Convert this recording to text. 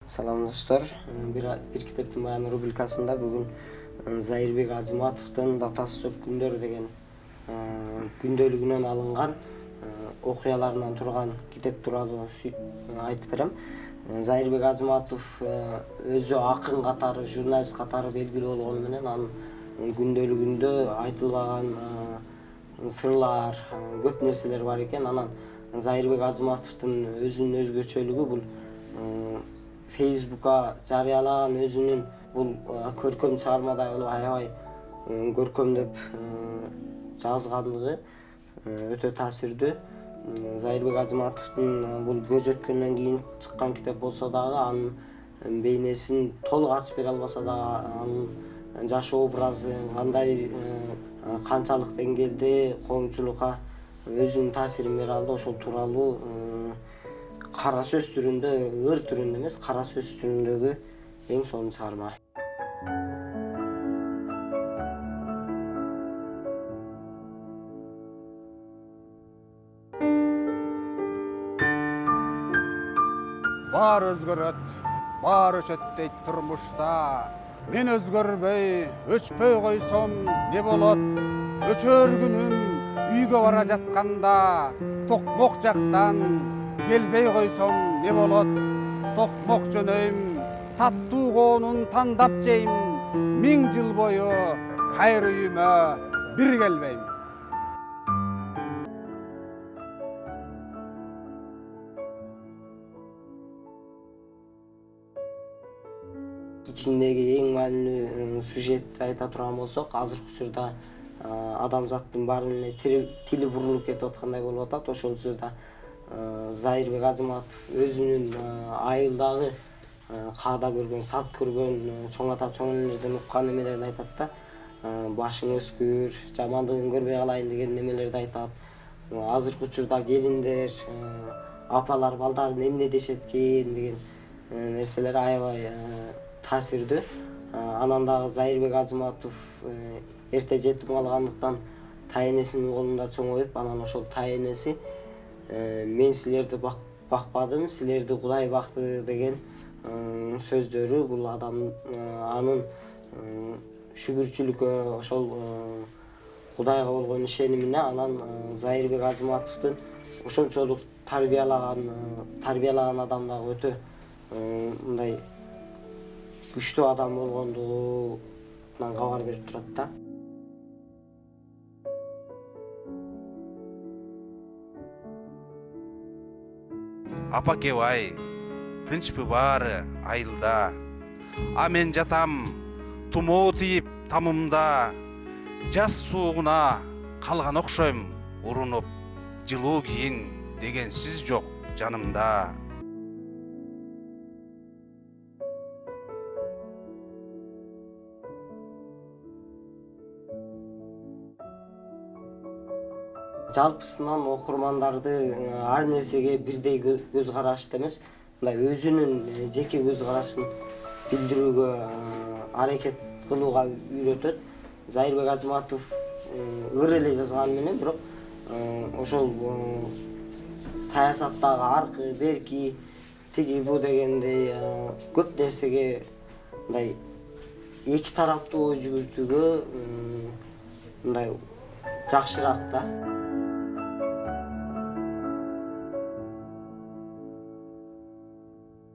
Салам достор. Bir китептин баяны рубрикасында бүгүн Зайырбек Азиматовдун Датасы жок күндөр деген күндөлүгүнөн алынган окуяларынан турган китеп тууралуу айтып берем. Зайырбек Азиматов өзү акын катары, журналист катары белгилүү болгону менен анын күндөлүгүндө айтылбаган сырлар, көп нерселер бар экен. Анан Зайырбек Азиматовдун өзүнүн өзгөчөлүгү бул Facebook'a жарыялаган өзүнүн бул көркөм чыгармадай болуп аябай көркөмдөп жазгандыгы өтө таасирдүү. Зайырбек Азиматовдун бул көз өткөндөн кийин чыккан китеп болсо дагы анын бейнесин толук ачып бере албаса дагы анын жашоо образы кандай канчалык деңгээлде коомчулукка өзүнүн таасирин бере алды, ошол тууралуу кара сөз түрүндө, ыр түрүндө эмес, кара сөз түрүндөгү эң сонун чыгарма. Бар өзгөрөт, бар өчөт дейт турмушта. Мен өзгөрбөй, өчпөй койсом не болот? Өчөр күнүм үйгө бара жатканда, токмок жактан келбей койсом не болот? Токмок жөнөйм, таттуу коонун тандап жейм, 1000 жыл бою кайра үйүмө бир келбейм. Ичиндеги эң маанилүү сюжетти айта турган болсок, азыркы учурда адамзаттын баарын эле тили бурулуп кетип аткандай болуп атат. Ошол учурда Зайырбек Азиматов өзүнүн айылдагы каада көргөн, салт көргөн, чоң ата чоң энелерден уккан немелерин айтат да. Башың өскүр, жамандыгын көрбөй калайын деген немелерди айтат. Азыркы учурда келиндер, апалар балдарын эмне дешет экен деген нерселер аябай таасирдүү. Анан дагы Зайырбек Азиматов эрте жетим калгандыктан тайэнесинин колунда чоңоюп, анан ошол тайэнеси мен силерди бакпадым, силерди Кудай бакты деген сөздөрү бул адам анын шүгүрчүлүккө, ошол Кудайга болгон ишенимине, анан Зайырбек Азиматовдун ошончолук тарбиялаган адам дагы өтө мындай күчтүү адам болгондугунан кабар берип турат да. Апакебай, тынчпы баары айылда, а мен жатам тумоо тиип тамымда, жаз суугуна калган окшойм урунуп, жылуу кийин деген сиз жок жанымда. Жалпысынан окурмандарды ар нерсеге бирдей көз карашты эмес, мындай өзүнүн жеке көз карашын билдирүүгө аракет кылууга үйрөтөт. Зайырбек Азиматов ыр эле жазганы менен, бирок ошол саясаттагы аркы, берки, тиги бу дегендей көп нерсеге мындай эки тараптуу ой жүгүртүүгө мындай жакшыраак да.